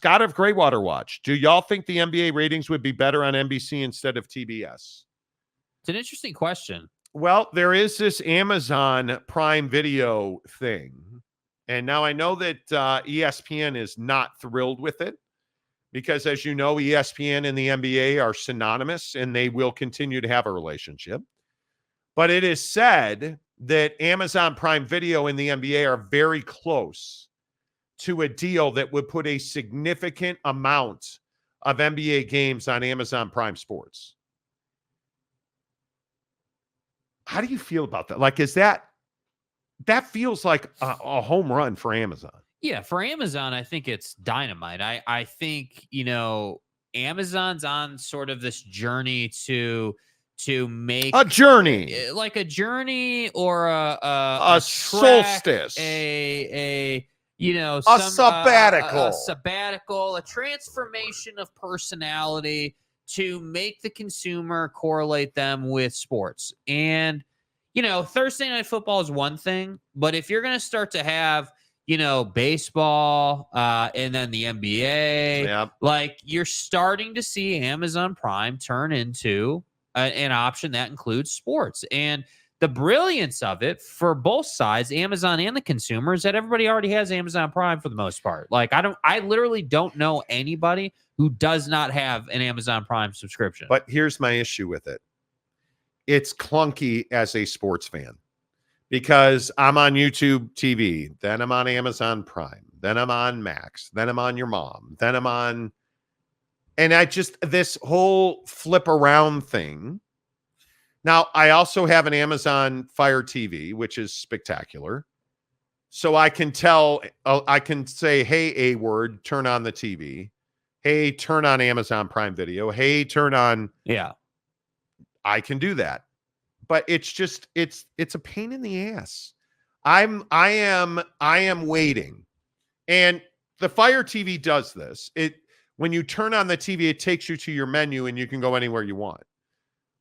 Scott of Greywater Watch. Do y'all think the NBA ratings would be better on NBC instead of TBS? It's an interesting question. Well, there is this Amazon Prime Video thing. And now I know that ESPN is not thrilled with it because, as you know, ESPN and the NBA are synonymous and they will continue to have a relationship. But it is said that Amazon Prime Video and the NBA are very close to a deal that would put a significant amount of NBA games on Amazon Prime Sports. How do you feel about that? Like, is that feels like a home run for Amazon? Yeah, for Amazon, I think it's dynamite. I think, Amazon's on sort of this journey to make a journey, like a journey or a track, solstice, a sabbatical, a transformation of personality to make the consumer correlate them with sports. And, Thursday Night Football is one thing, but if you're going to start to have, baseball, and then the NBA, like you're starting to see Amazon Prime turn into an option that includes sports. And the brilliance of it for both sides, Amazon and the consumer, is that everybody already has Amazon Prime for the most part. Like I literally don't know anybody who does not have an Amazon Prime subscription. But here's my issue with it. It's clunky as a sports fan because I'm on YouTube TV, then I'm on Amazon Prime, then I'm on Max, then I'm on Your Mom, then I'm on, and this whole flip around thing. Now, I also have an Amazon Fire TV, which is spectacular. So I can say, hey, A word, turn on the TV. Hey, turn on Amazon Prime Video. Hey, turn on. Yeah. I can do that. But it's just, it's a pain in the ass. I am waiting. And the Fire TV does this. When you turn on the TV, it takes you to your menu and you can go anywhere you want.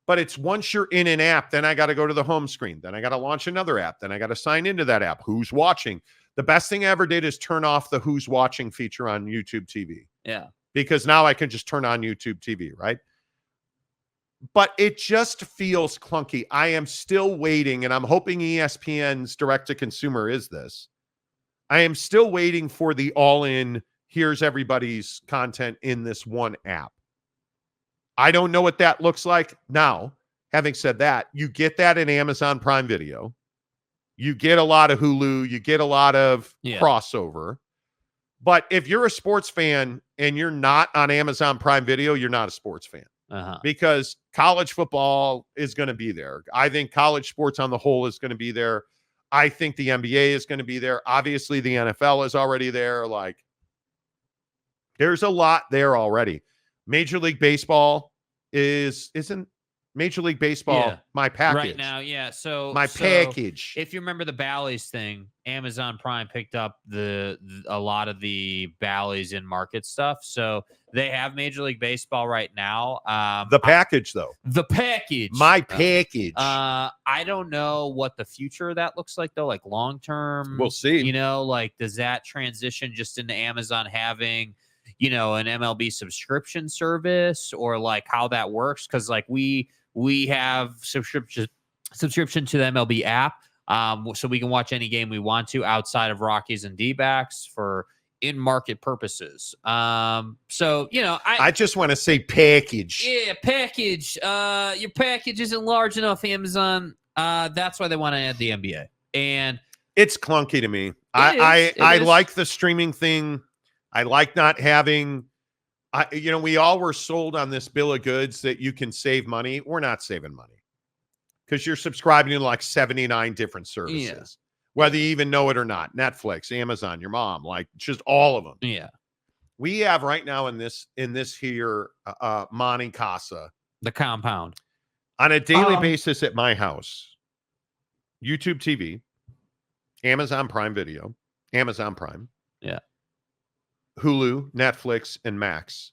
But it's once you're in an app, then I got to go to the home screen. Then I got to launch another app. Then I got to sign into that app. Who's watching? The best thing I ever did is turn off the who's watching feature on YouTube TV. Yeah. Because now I can just turn on YouTube TV, right? But it just feels clunky. I am still waiting, and I'm hoping ESPN's direct-to-consumer is this. I am still waiting for the all-in, here's everybody's content in this one app. I don't know what that looks like. Now, having said that, you get that in Amazon Prime Video. You get a lot of Hulu. You get a lot of crossover. But if you're a sports fan and you're not on Amazon Prime Video, you're not a sports fan. Because college football is going to be there. I think college sports on the whole is going to be there. I think the NBA is going to be there. Obviously, the NFL is already there. Like, there's a lot there already. Major League Baseball isn't Major League Baseball my package right now. Yeah, so package. If you remember the Bally's thing, Amazon Prime picked up a lot of the Bally's in market stuff. So they have Major League Baseball right now. The package, though. The package. My package. I don't know what the future of that looks like, though. Like long term, we'll see. Like does that transition just into Amazon having an MLB subscription service, or like how that works? Because like we have subscription to the MLB app, so we can watch any game we want to outside of Rockies and D-backs for in-market purposes. I just want to say package. Yeah, package. Your package isn't large enough, Amazon. That's why they want to add the NBA. And it's clunky to me. I like the streaming thing. I like not having, we all were sold on this bill of goods that you can save money. We're not saving money because you're subscribing to like 79 different services, whether you even know it or not. Netflix, Amazon, Your Mom, like just all of them. Yeah. We have right now in this here Monty Casa, the compound, on a daily basis at my house, YouTube TV, Amazon Prime Video, Amazon Prime. Yeah. Hulu, Netflix, and Max.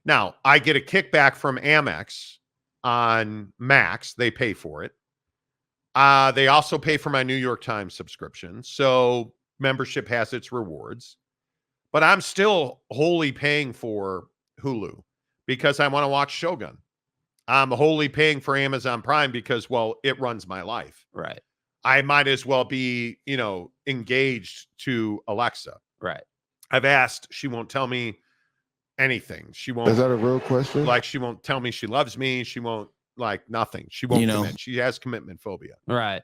Now, I get a kickback from Amex on Max. They pay for it. They also pay for my New York Times subscription. So membership has its rewards. But I'm still wholly paying for Hulu because I want to watch Shogun. I'm wholly paying for Amazon Prime because, well, it runs my life. Right. I might as well be, engaged to Alexa. Right. I've asked, she won't tell me anything. She won't. Is that a real question? Like, she won't tell me she loves me. She won't, nothing. She won't commit. She has commitment phobia. Right.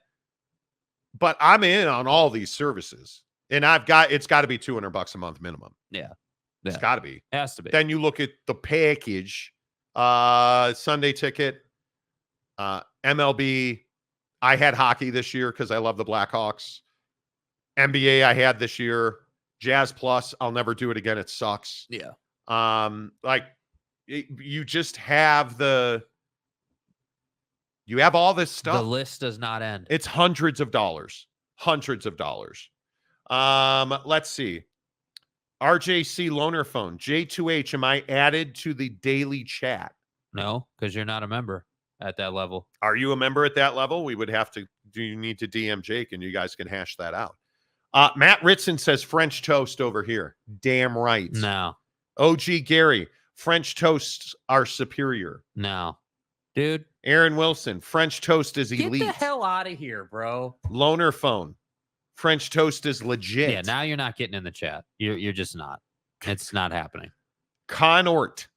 But I'm in on all these services. And it's got to be $200 a month minimum. Yeah. It's got to be. It has to be. Then you look at the package, Sunday ticket, MLB. I had hockey this year because I love the Blackhawks. NBA I had this year. Jazz Plus, I'll never do it again. It sucks. Yeah. You just have you have all this stuff. The list does not end. It's hundreds of dollars. Let's see. RJC Loaner Phone. J2H, am I added to the daily chat? No, because you're not a member at that level. Are you a member at that level? We would have to, do you need to DM Jake and you guys can hash that out. Matt Ritson says French toast over here. Damn right. No. OG Gary, French toasts are superior. No. Dude. Aaron Wilson, French toast is elite. Get the hell out of here, bro. Loaner Phone, French toast is legit. Yeah, now you're not getting in the chat. You're just not. It's not happening. Conort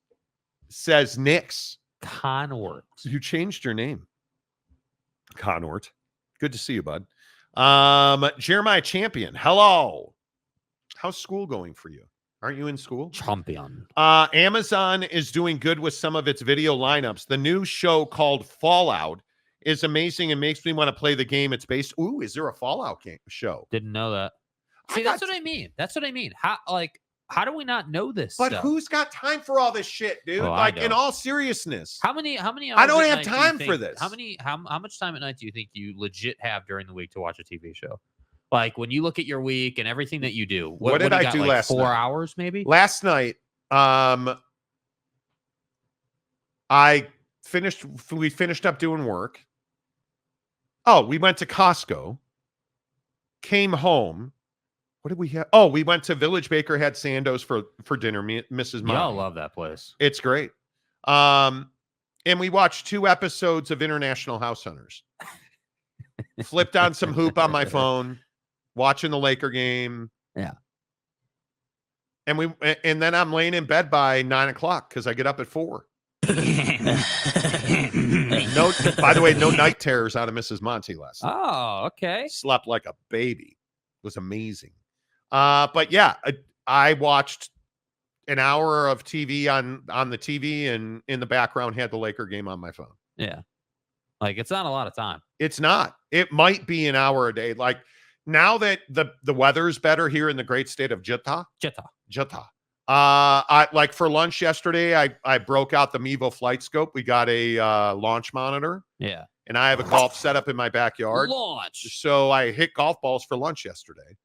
says Knicks. Conort. You changed your name. Conort. Good to see you, bud. Jeremiah Champion. Hello. How's school going for you? Aren't you in school? Champion. Amazon is doing good with some of its video lineups. The new show called Fallout is amazing and makes me want to play the game it's based. Ooh, is there a Fallout show? Didn't know that. See, that's what I mean. That's what I mean. How do we not know this? But stuff? who's got time for all this shit, dude? Oh, in all seriousness. How many hours I don't at have night time do you for think- this. How much time at night do you think you legit have during the week to watch a TV show? Like when you look at your week and everything that you do, What did do you I got, do like last 4 night? hours maybe? Last night, we finished up doing work. Oh, we went to Costco, came home. What did we have? Oh, we went to Village Baker, had Sandoz for dinner. Mrs. Monty. Y'all love that place. It's great. And we watched 2 episodes of International House Hunters. Flipped on some hoop on my phone, watching the Laker game. Yeah. And then I'm laying in bed by 9:00 because I get up at 4. No, by the way, no night terrors out of Mrs. Monty last night. Oh, okay. Slept like a baby. It was amazing. But yeah, I watched an hour of TV on the TV, and in the background had the Laker game on my phone. Yeah. Like it's not a lot of time. It's not. It might be an hour a day. Like now that the weather's better here in the great state of Utah. I like for lunch yesterday, I broke out the Mevo flight scope. We got a launch monitor. Yeah. And I have a golf setup in my backyard. Launch. So I hit golf balls for lunch yesterday.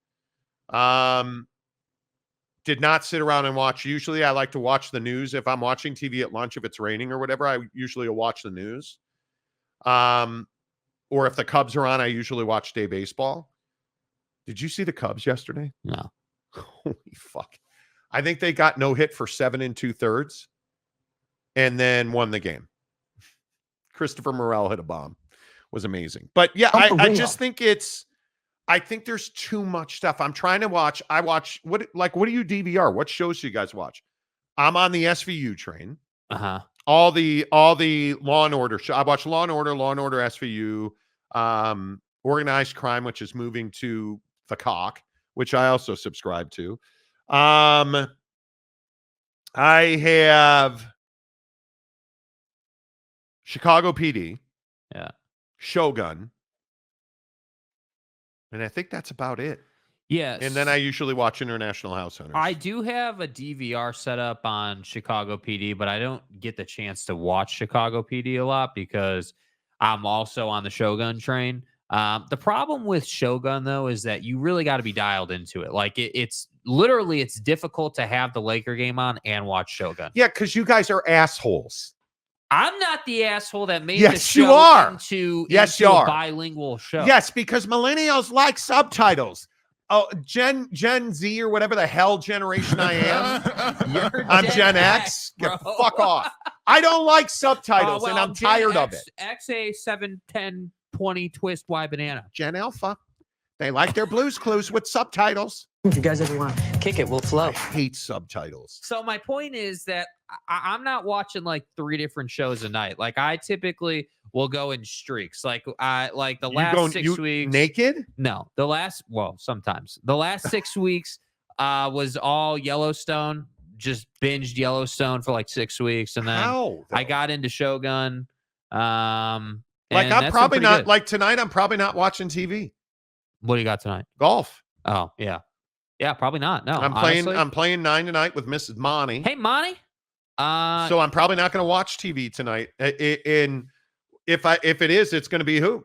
Did not sit around and watch. Usually I like to watch the news. If I'm watching TV at lunch, if it's raining or whatever, I usually will watch the news. Or if the Cubs are on, I usually watch day baseball. Did you see the Cubs yesterday? No. Holy fuck. I think they got no hit for 7 2/3 and then won the game. Christopher Morel hit a bomb. Was amazing. But yeah, I just think I think there's too much stuff. I'm trying to watch. What do you DVR? What shows do you guys watch? I'm on the SVU train. Uh-huh. All the Law and Order show. I watch Law and Order SVU, Organized Crime, which is moving to the Cock, which I also subscribe to. I have Chicago PD. Yeah. Shogun. And I think that's about it. Yes. And then I usually watch International House Hunters. I do have a DVR set up on Chicago PD, but I don't get the chance to watch Chicago PD a lot because I'm also on the Shogun train. The problem with Shogun, though, is that you really got to be dialed into it. Like it's difficult to have the Laker game on and watch Shogun. Yeah, because you guys are assholes. I'm not the asshole that made Yes, the show you are. into Yes, into you a are. bilingual show. Yes, because millennials like subtitles. Oh, Gen Z or whatever the hell generation I am. I'm Gen X. Bro. Fuck off. I don't like subtitles, and I'm Gen tired of X, it. XA 71020 twist Y banana. Gen Alpha. They like their Blues Clues with subtitles. If you guys ever want to kick it, we'll flow. I hate subtitles. So my point is that I'm not watching like 3 different shows a night. Like I typically will go in streaks. Like the last 6 weeks. Naked? No, sometimes the last 6 weeks was all Yellowstone. Just binged Yellowstone for like 6 weeks, and then I got into Shogun. Like I'm probably not good. like tonight. I'm probably not watching TV. What do you got tonight? Golf. Oh yeah, probably not. No, I'm playing 9 tonight with Mrs. Monty. Hey, Monty. So I'm probably not going to watch TV tonight. And if it is, it's going to be who?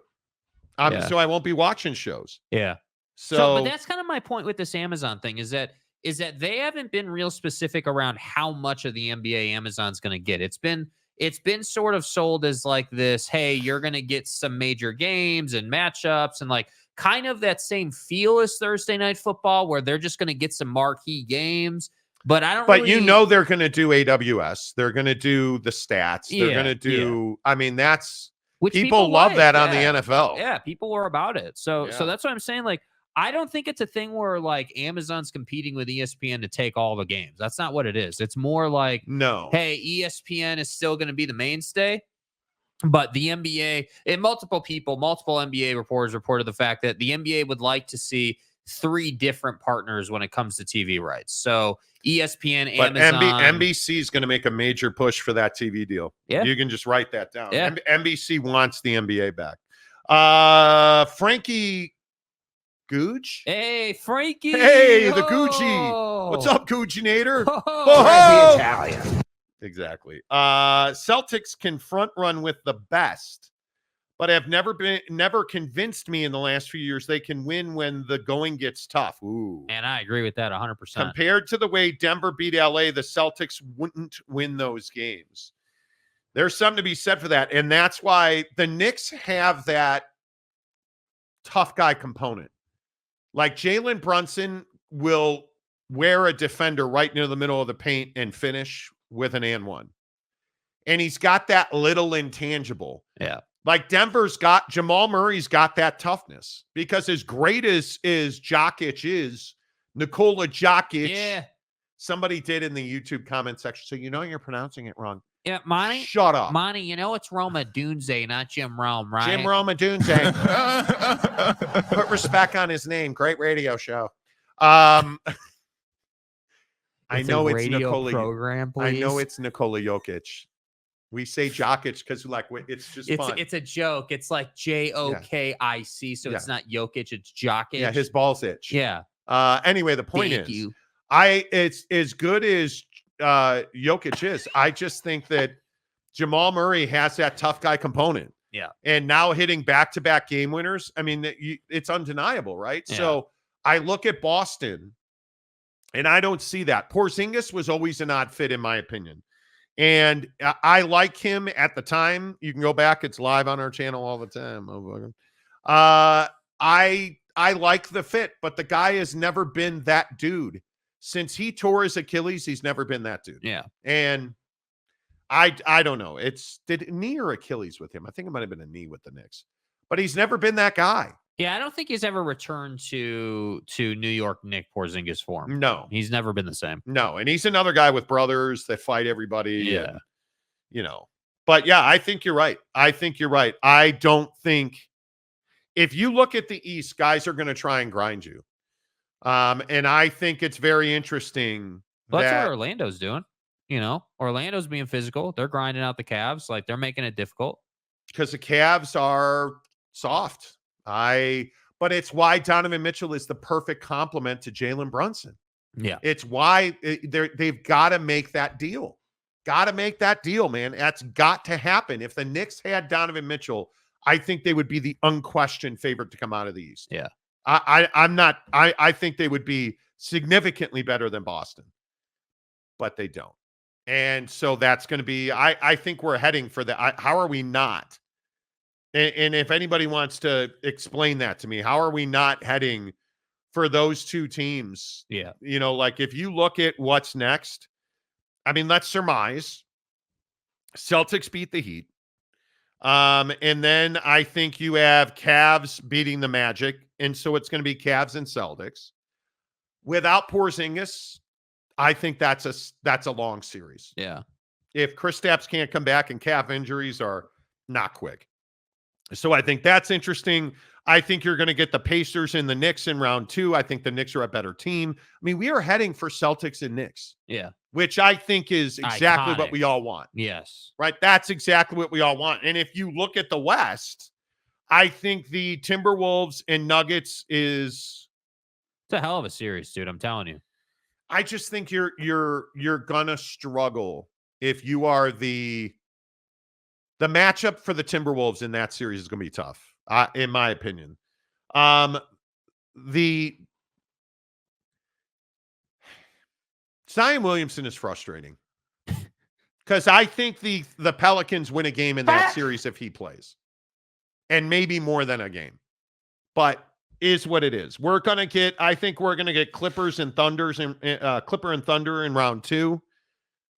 So I won't be watching shows. Yeah. So, but that's kind of my point with this Amazon thing is that they haven't been real specific around how much of the NBA Amazon's going to get. It's been sort of sold as like this, hey, you're going to get some major games and matchups and like kind of that same feel as Thursday Night Football where they're just going to get some marquee games. But I don't But you know they're going to do AWS. They're going to do the stats. They're going to do I mean that's which people love that on the NFL. Yeah, people are about it. So that's what I'm saying. Like I don't think it's a thing where like Amazon's competing with ESPN to take all the games. That's not what it is. It's more like, no, hey, ESPN is still going to be the mainstay, but the NBA and multiple NBA reporters reported the fact that the NBA would like to see 3 different partners when it comes to TV rights. So ESPN, but Amazon, NBC is going to make a major push for that TV deal. Yeah, you can just write that down. Yeah. NBC wants the NBA back. Frankie Gooch. Hey, Frankie. Hey, the Gucci. What's up, Gucci-nator? The Italian. Exactly. Celtics can front run with the best, but have never convinced me in the last few years they can win when the going gets tough. Ooh. And I agree with that 100%. Compared to the way Denver beat LA, the Celtics wouldn't win those games. There's something to be said for that. And that's why the Knicks have that tough guy component. Like Jalen Brunson will wear a defender right into the middle of the paint and finish with an and one. And he's got that little intangible. Yeah. Like Denver's got Jamal Murray's got that toughness because as great as Jokic is, Nikola Jokic. Yeah. Somebody did in the YouTube comment section. So you're pronouncing it wrong. Yeah, Monty. Shut up. Monty, it's Roma Dunze, not Jim Rome, right? Jim Roma Dunze. Put respect on his name. Great radio show. I know it's Nikola. Program, please. I know it's Nikola Jokic. We say Jokic because it's just fun. It's a joke. It's like Jokic, so it's not Jokic, it's Jokic. Yeah, his balls itch. Yeah. Anyway, the point is, it's as good as Jokic is. I just think that Jamal Murray has that tough guy component. Yeah. And now hitting back-to-back game winners, I mean, it's undeniable, right? Yeah. So I look at Boston, and I don't see that. Porzingis was always an odd fit, in my opinion. And I like him at the time. You can go back. It's live on our channel all the time. I like the fit, but the guy has never been that dude. Since he tore his Achilles, he's never been that dude. Yeah. And I don't know. Did knee or Achilles with him? I think it might have been a knee with the Knicks. But he's never been that guy. Yeah, I don't think he's ever returned to New York Nick Porzingis form. No. He's never been the same. No, and he's another guy with brothers that fight everybody. Yeah. And, But yeah, I think you're right. I don't think if you look at the East, guys are going to try and grind you. And I think it's very interesting. Well, that's what Orlando's doing. Orlando's being physical. They're grinding out the Cavs. Like they're making it difficult. Because the Cavs are soft. But it's why Donovan Mitchell is the perfect complement to Jalen Brunson. Yeah. It's why they've got to make that deal. Got to make that deal, man. That's got to happen. If the Knicks had Donovan Mitchell, I think they would be the unquestioned favorite to come out of the East. Yeah. I think they would be significantly better than Boston, but they don't. And so that's going to be, I think we're heading for that. How are we not? And if anybody wants to explain that to me, how are we not heading for those two teams. Yeah. You know, like if you look at what's next, I mean, let's surmise Celtics beat the Heat. And then I think you have Cavs beating the Magic. And so it's going to be Cavs and Celtics. Without Porzingis, I think that's a long series. Yeah. If Kristaps can't come back and calf injuries are not quick. So I think that's interesting. I think you're going to get the Pacers and the Knicks in round 2. I think the Knicks are a better team. I mean, we are heading for Celtics and Knicks. Yeah. Which I think is exactly what Iconic. we all want. Yes. Right? That's exactly what we all want. And if you look at the West, I think the Timberwolves and Nuggets is It's a hell of a series, dude. I'm telling you. I just think you're gonna struggle if you are the matchup for the Timberwolves in that series is gonna be tough, in my opinion. The Zion Williamson is frustrating because I think the Pelicans win a game in that series if he plays, and maybe more than a game, but is what it is. I think we're gonna get Clippers and Thunders and Clipper and Thunder in round 2.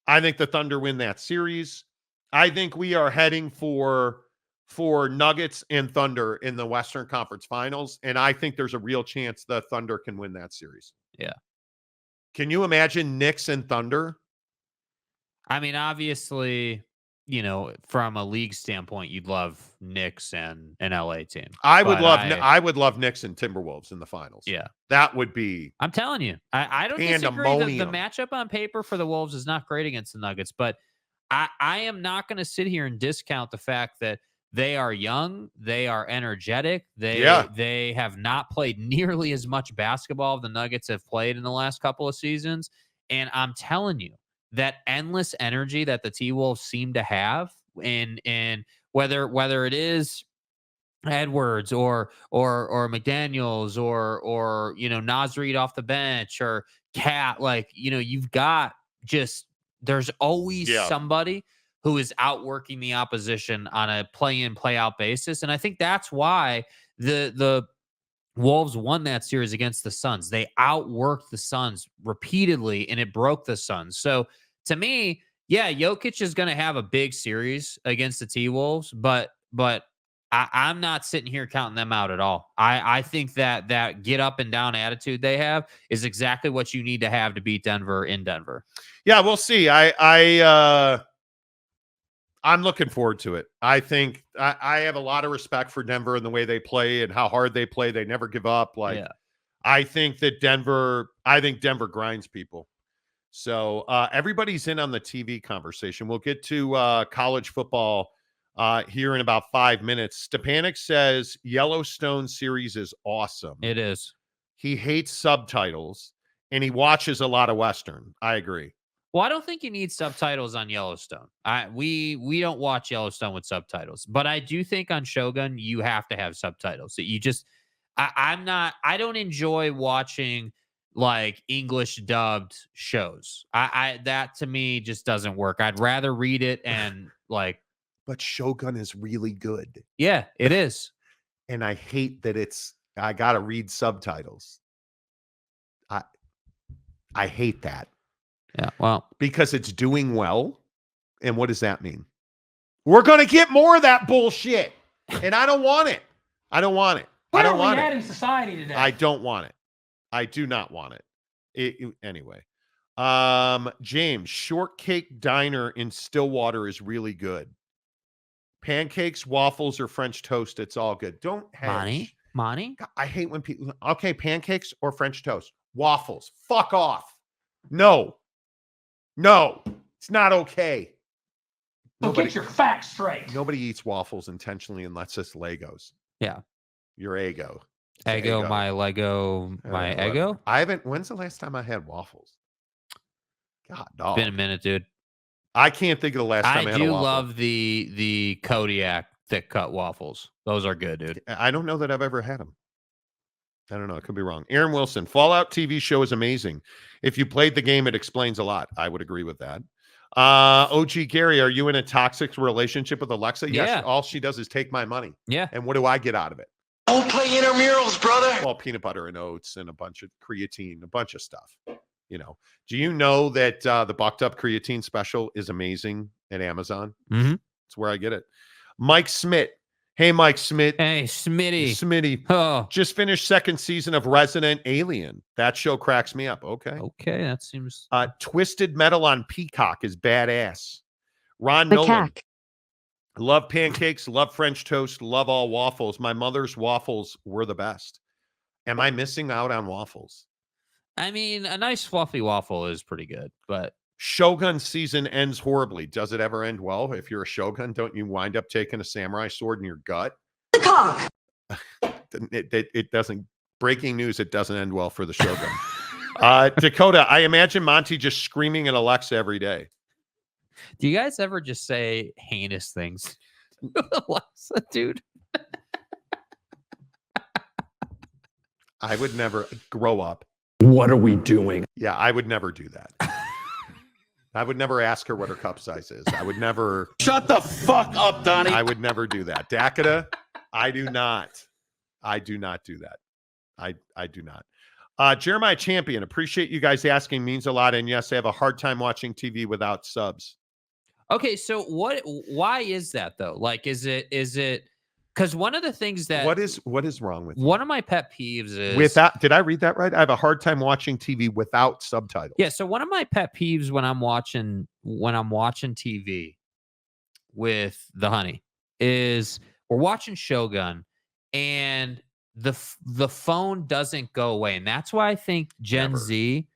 I think the Thunder win that series. I think we are heading for Nuggets and Thunder in the Western Conference Finals, and I think there's a real chance the Thunder can win that series. Yeah. Can you imagine Knicks and Thunder? I mean, obviously, you know, from a league standpoint, you'd love Knicks and an LA team. I would love Knicks and Timberwolves in the finals. Yeah. That would be I'm telling you. I don't disagree. The matchup on paper for the Wolves is not great against the Nuggets, but I am not going to sit here and discount the fact that they are young, they are energetic, they have not played nearly as much basketball the Nuggets have played in the last couple of seasons. And I'm telling you, that endless energy that the T-Wolves seem to have, and whether it is Edwards or McDaniels or you know, Nasrid off the bench or Cat, like, you know, you've got there's always somebody who is outworking the opposition on a play-in, play-out basis. And I think that's why the Wolves won that series against the Suns. They outworked the Suns repeatedly, and it broke the Suns. So to me, yeah, Jokic is going to have a big series against the T-Wolves, but I'm not sitting here counting them out at all. I think that get up and down attitude they have is exactly what you need to have to beat Denver in Denver. Yeah, we'll see. I'm looking forward to it. I think I have a lot of respect for Denver and the way they play and how hard they play. They never give up. I think Denver grinds people. So everybody's in on the TV conversation. We'll get to college football here in about 5 minutes. Stepanek says Yellowstone series is awesome. It is. He hates subtitles and he watches a lot of Western. I agree. Well, I don't think you need subtitles on Yellowstone. We don't watch Yellowstone with subtitles, but I do think on Shogun you have to have subtitles. So you just, I don't enjoy watching like English dubbed shows. That to me just doesn't work. I'd rather read it and like. But Shogun is really good. Yeah, it is. And I hate that I got to read subtitles. I hate that. Yeah, well, because it's doing well. And what does that mean? We're going to get more of that bullshit. And I don't want it. I don't want it. I don't want it. in society today? I don't want it. I do not want it. Anyway. James, Shortcake Diner in Stillwater is really good. Pancakes, waffles, or French toast, it's all good. Don't hedge. Monty? I hate when people, okay, pancakes or French toast. Waffles. Fuck off. No, it's not okay. Get your facts straight. Nobody eats waffles intentionally unless it's Legos. Yeah. Your ego. Eggo, my Lego, my Eggo. When's the last time I had waffles? God, dog. It's been a minute, dude. I can't think of the last time I had a waffle. I do love the Kodiak thick cut waffles. Those are good, dude. I don't know that I've ever had them. I don't know. I could be wrong. Aaron Wilson, Fallout TV show is amazing. If you played the game, it explains a lot. I would agree with that. OG Gary, are you in a toxic relationship with Alexa? Yes. Yeah. All she does is take my money. Yeah. And what do I get out of it? Don't play intramurals, brother. Well, peanut butter and oats and a bunch of creatine, a bunch of stuff. You know, do you know that the Bucked Up Creatine special is amazing at Amazon? Mm-hmm. It's where I get it. Mike Smith. Hey, Mike Smith. Hey, Smitty. Smitty. Oh, Just finished second season of Resident Alien. That show cracks me up. Okay. okay. That seems. Twisted Metal on Peacock is badass. Ron Nolan. Love pancakes, love French toast, love all waffles. My mother's waffles were the best. Am I missing out on waffles? I mean, a nice fluffy waffle is pretty good, but Shogun season ends horribly. Does it ever end well? If you're a Shogun, don't you wind up taking a samurai sword in your gut? It doesn't. Breaking news, it doesn't end well for the Shogun. Dakota, I imagine Monty just screaming at Alexa every day. do you guys ever just say heinous things? Alexa, dude. I would never grow up. What are we doing? Yeah, I would never do that. I would never ask her what her cup size is. I would never. Shut the fuck up, Donnie. I would never do that. Dakota, I do not. I do not do that. I do not. Jeremiah Champion, appreciate you guys asking. Means a lot. And yes, I have a hard time watching TV without subs. Okay, so why is that though? Like, is it because one of the things that What is wrong with you? one of my pet peeves is Without, did I read that right? I have a hard time watching TV without subtitles. Yeah, so one of my pet peeves when I'm watching TV with the honey is we're watching Shogun and the phone doesn't go away, and that's why I think Gen Never. Z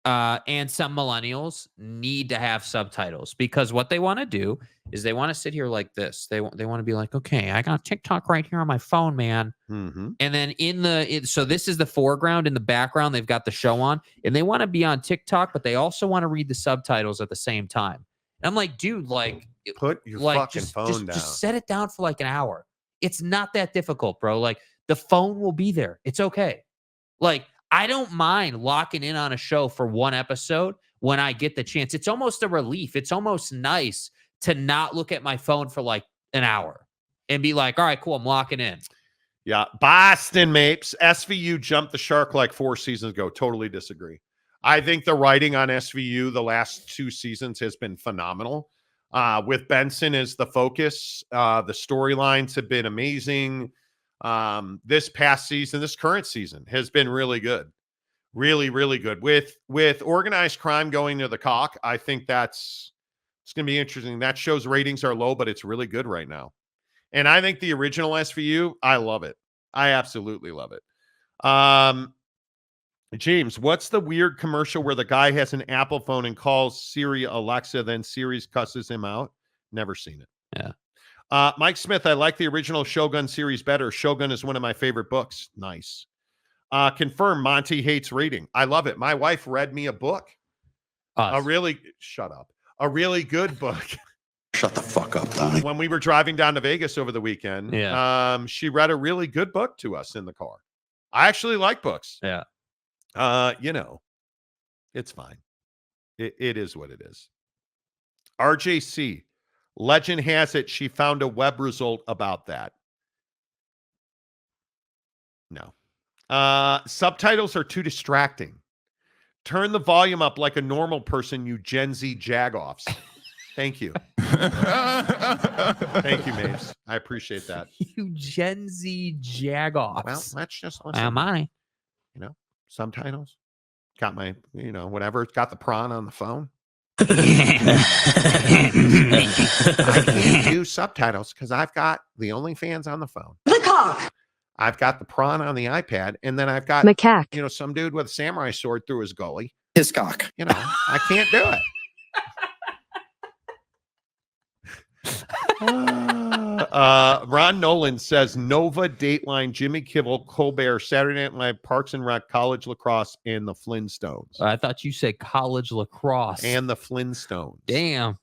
and some millennials need to have subtitles, because what they want to do is they want to sit here like this. They want to be like, okay, I got TikTok right here on my phone, man. Mm-hmm. And then so this is the foreground. In the background, they've got the show on, and they want to be on TikTok, but they also want to read the subtitles at the same time. And I'm like, dude, like, Put your fucking phone down. Just set it down for like an hour. It's not that difficult, bro. Like, the phone will be there. It's okay. Like, I don't mind locking in on a show for one episode when I get the chance. It's almost a relief. It's almost nice to not look at my phone for like an hour and be like, all right, cool, I'm locking in. Yeah. Boston Mapes. SVU jumped the shark like 4 seasons ago. Totally disagree. I think the writing on SVU the last 2 seasons has been phenomenal. With Benson as the focus, the storylines have been amazing. This past season, this current season has been really good. Really, really good. With organized crime going to the cock, I think it's going to be interesting. That show's ratings are low, but it's really good right now. And I think the original SVU, I love it. I absolutely love it. James, what's the weird commercial where the guy has an Apple phone and calls Siri Alexa, then Siri cusses him out? Never seen it. Yeah. Mike Smith, I like the original Shogun series better. Shogun is one of my favorite books. Nice. Confirm Monty hates reading. I love it. My wife read me a book. A really good book. Shut the fuck up, Donnie. When we were driving down to Vegas over the weekend, she read a really good book to us in the car. I actually like books. Yeah. It's fine. It is what it is. RJC, legend has it she found a web result about that. No. Subtitles are too distracting. Turn the volume up like a normal person, you Gen Z jagoffs. Thank you. Thank you, Maves. I appreciate that. You Gen Z jagoffs. Well, let's just listen. Am I? Subtitles. Got my, whatever. Got the prawn on the phone. I can't do subtitles because I've got the OnlyFans on the phone. The cock. I've got the prawn on the iPad, and then I've got Macaque. Some dude with a samurai sword through his gully. His cock. I can't do it. Ron Nolan says Nova, Dateline, Jimmy Kimmel, Colbert, Saturday Night Live, Parks and Rec, College Lacrosse, and the Flintstones. I thought you said college lacrosse. And the Flintstones. Damn.